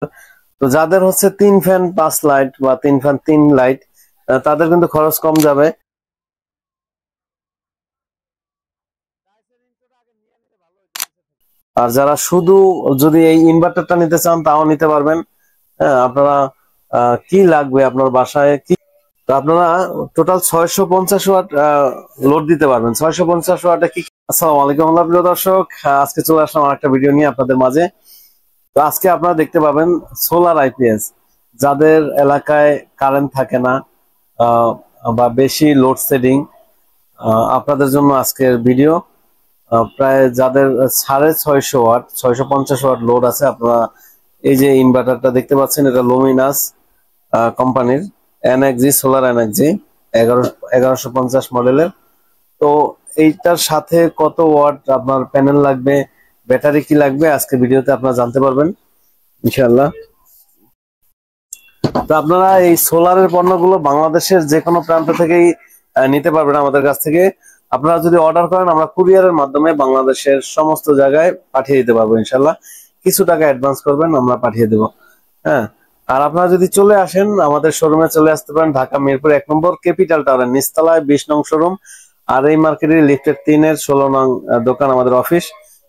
তো যাদের হচ্ছে 3 ফ্যান 5 লাইট বা 3 ফ্যান 3 লাইট, তাদের কিন্তু খরচ কম যাবে। আর যারা শুধু যদি এই ইনভার্টারটা নিতে চান তাও নিতে পারবেন। হ্যাঁ, আপনারা কি লাগবে আপনার বাসায় কি, তো আপনারা টোটাল 650 ওয়াট লোড দিতে পারবেন। 650 ওয়াটে কি। আসসালামু আলাইকুম প্রিয় দর্শক, আজকে চলে আসলাম আরেকটা ভিডিও নিয়ে আপনাদের মাঝে। তো আজকে আপনারা দেখতে পাবেন সোলার আইপিএস, যাদের এলাকায় কারেন্ট থাকে না আহ, বা বেশি লোডশেডিং, আপনাদের জন্য আজকের ভিডিও। প্রায় যাদের 650 ওয়াট 650 ওয়াট লোড আছে, আপনারা এই যে ইনভার্টারটা দেখতে পাচ্ছেন, এটা লুমিনাস কোম্পানির এনএক্সজি সোলার এনএক্সজি 1150 মডেলের। তো এইটার সাথে কত ওয়াট আপনার প্যানেল লাগবে, ব্যাটারি কি লাগবে, আজকে ভিডিওতে আপনারা জানতে পারবেন ইনশাআল্লাহ। তো আপনারা এই সোলারের পণ্যগুলো বাংলাদেশের যে কোনো প্রান্ত থেকেই নিতে পারবেন আমাদের কাছ থেকে। আপনারা যদি অর্ডার করেন, আমরা কুরিয়ারের মাধ্যমে বাংলাদেশের সমস্ত জায়গায় পাঠিয়ে দিতে পারবো ইনশাআল্লাহ। কিছু টাকা অ্যাডভান্স করবেন, আমরা পাঠিয়ে দেবো। হ্যাঁ, আর আপনারা যদি চলে আসেন আমাদের শোরুমে, চলে আসতে পারেন ঢাকা মিরপুর 1 নম্বর ক্যাপিটাল টাওয়ারের নিচতলায় 20 নং শোরুম। আর এই মার্কেটের লিফটের 3-এর 16 নং দোকান আমাদের অফিস।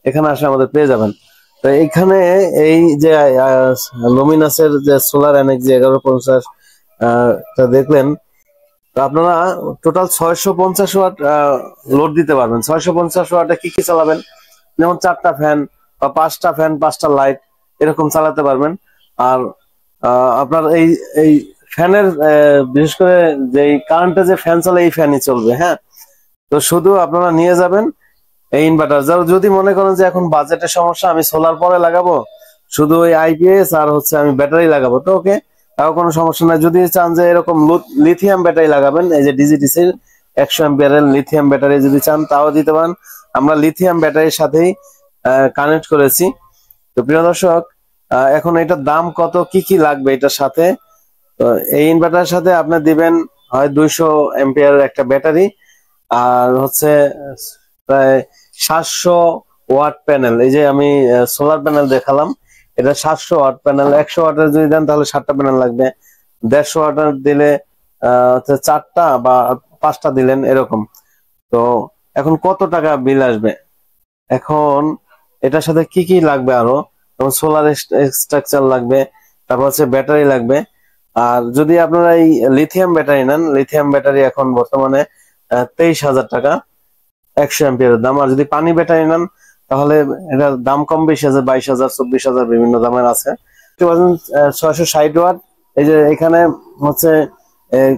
এখানে আসলে আমাদের পেয়ে যাবেন। তো এখানে এই যে লুমিনাসের যে সোলার এনএক্সজি 1150 টা দেখলেন, তো আপনারা টোটাল 650 ওয়াট লোড দিতে পারবেন। 650 ওয়াটে কি কি চালাবেন, যেমন 4টা ফ্যান বা 5টা ফ্যান 5টা লাইট এরকম চালাতে পারবেন। আর আপনার এই এই ফ্যানের বিশেষ করে যে কারেন্টে যে ফ্যান চলে, এই ফ্যানই চলবে। হ্যাঁ, তো শুধু আপনারা নিয়ে যাবেন এই ইনভার্টার। যদি মনে করেন যে এখন বাজেটের সমস্যা, আমি সোলার পরে লাগাবো, শুধু ওই আইপিএস আর হচ্ছে আমি ব্যাটারি লাগাবো, তো ওকে, তাও কোনো সমস্যা নাই। যদি চান যে এরকম লিথিয়াম ব্যাটারি লাগাবেন, এই যে ডিজিটিসির 100 অ্যাম্পিয়ারের লিথিয়াম ব্যাটারি যদি চান তাও দিতে পারেন। আমরা লিথিয়াম ব্যাটারির সাথেই কানেক্ট করেছি। তো প্রিয় দর্শক, এখন এটার দাম কত, কি কি লাগবে এটার সাথে। তো এই ইনভার্টারের সাথে আপনি দিবেন হয় 200 অ্যাম্পিয়ারের একটা ব্যাটারি, আর হচ্ছে প্রায় 700 ওয়াট প্যানেল। এই যে আমি সোলার প্যানেল দেখালাম, এটা 700 ওয়াট প্যানেল। 100 ওয়াটের যদি দেন তাহলে 7টা প্যানেল লাগবে। 150 ওয়াটের দিলে হচ্ছে 4টা বা 5টা দিলেন এরকম। তো এখন কত টাকা বিল আসবে, এখন এটার সাথে কি কি লাগবে আরো, যেমন সোলার স্ট্রাকচার লাগবে, তারপর হচ্ছে ব্যাটারি লাগবে। আর যদি আপনারা এই লিথিয়াম ব্যাটারি নেন, লিথিয়াম ব্যাটারি এখন বর্তমানে 23,000 টাকা 100 অ্যাম্পিয়ারের দাম। আর যদি পানি ব্যাটারি নেন তাহলে এটার দাম কম বেশি আছে, 22,000 24,000 বিভিন্ন দামের আছে। 660 ওয়াট। এই যে এখানে হচ্ছে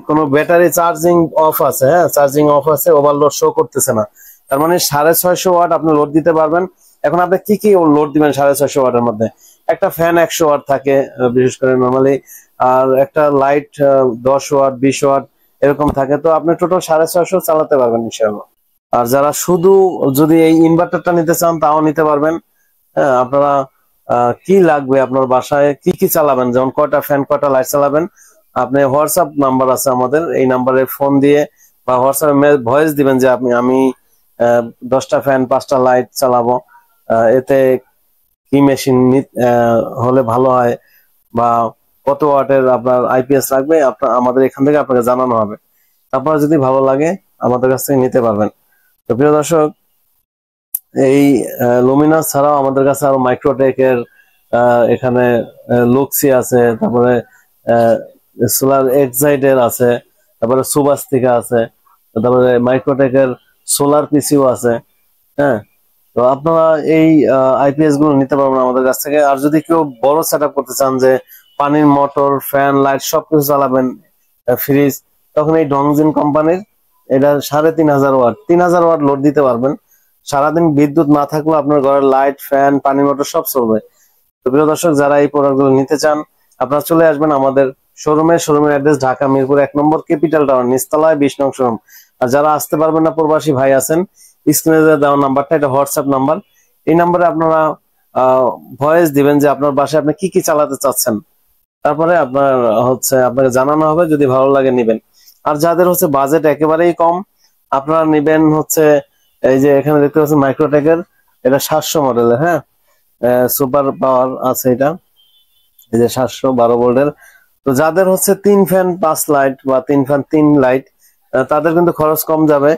কোনো ব্যাটারি চার্জিং অফ আছে, হ্যাঁ চার্জিং অফ আছে, ওভারলোড শো করতেছে না। তার মানে 650 ওয়াট আপনি লোড দিতে পারবেন। এখন আপনি কি কি লোড দিবেন 650 ওয়াটের মধ্যে? একটা ফ্যান 100 ওয়াট থাকে বিশেষ করে নর্মালি, আর একটা লাইট 10 ওয়াট 20 ওয়াট এরকম থাকে। তো আপনি টোটাল 650 চালাতে পারবেন ইনশাআল্লাহ। আর যারা শুধু যদি এই ইনভার্টারটা নিতে চান তাও নিতে পারবেন। হ্যাঁ, আপনারা কি লাগবে আপনার বাসায় কি কি চালাবেন, যেমন কয়টা ফ্যান কয়টা লাইট চালাবেন, আপনি হোয়াটসঅ্যাপ নাম্বার আছে আমাদের, এই নাম্বারে ফোন দিয়ে বা হোয়াটসঅ্যাপে ভয়েস দিবেন যে আমি 10টা ফ্যান 5টা লাইট চালাবো, এতে কি মেশিন হলে ভালো হয় বা কত ওয়াটের আপনার আইপিএস লাগবে, আপনার আমাদের এখান থেকে আপনাকে জানানো হবে। তারপর যদি ভালো লাগে আমাদের কাছ থেকে নিতে পারবেন। তো প্রিয় দর্শক, এই লুমিনাস ছাড়াও আমাদের কাছে আরো মাইক্রোটেকের এখানে লুক্সি আছে, তারপরে সোলার এক্সাইটের আছে, তারপরে সুবাস্তিকা আছে, তারপরে মাইক্রোটেকের সোলার পিসিও আছে। হ্যাঁ, তো আপনারা এই আইপিএস গুলো নিতে পারবেন আমাদের কাছ থেকে। আর যদি কেউ বড় সেট আপ করতে চান, যে পানির মোটর ফ্যান লাইট সবকিছু চালাবেন, ফ্রিজ, তখন এই ডংজিন কোম্পানির এটা 3,500 ওয়াট 3,000 ওয়াট লোড দিতে পারবেন। সারাদিন বিদ্যুৎ না থাকলেও আপনার ঘরের লাইট ফ্যান পানি মোটর সব চলবে। তো প্রিয় দর্শক, যারা এই প্রোডাক্ট গুলো নিতে চান আপনারা চলে আসবেন আমাদের শোরুমে। শোরুমের অ্যাড্রেস ঢাকা মিরপুর 1 নম্বর ক্যাপিটাল টাওয়ার নিচতলায় 20 নং শোরুম। আর যারা আসতে পারবেন না, প্রবাসী ভাই আছেন, স্ক্রিনে দেওয়া নাম্বারটা এটা হোয়াটসঅ্যাপ নাম্বার। এই নাম্বারে আপনারা ভয়েস দিবেন যে আপনার বাসায় আপনি কি কি চালাতে চাচ্ছেন, তারপরে আপনার হচ্ছে আপনাকে জানানো হবে, যদি ভালো লাগে নিবেন। আর যাদের হচ্ছে বাজেট একেবারেই কম, আপনারা নিবেন হচ্ছে এই যে এখানে দেখতে পাচ্ছেন মাইক্রোটেকের, এটা 700 মডেলের। হ্যাঁ, সুপার পাওয়ার আছে এটা, এই যে 712 ভোল্টের। তো যাদের হচ্ছে 3 ফ্যান 5 লাইট বা 3 ফ্যান 3 লাইট, তাদের কিন্তু খরচ কম যাবে।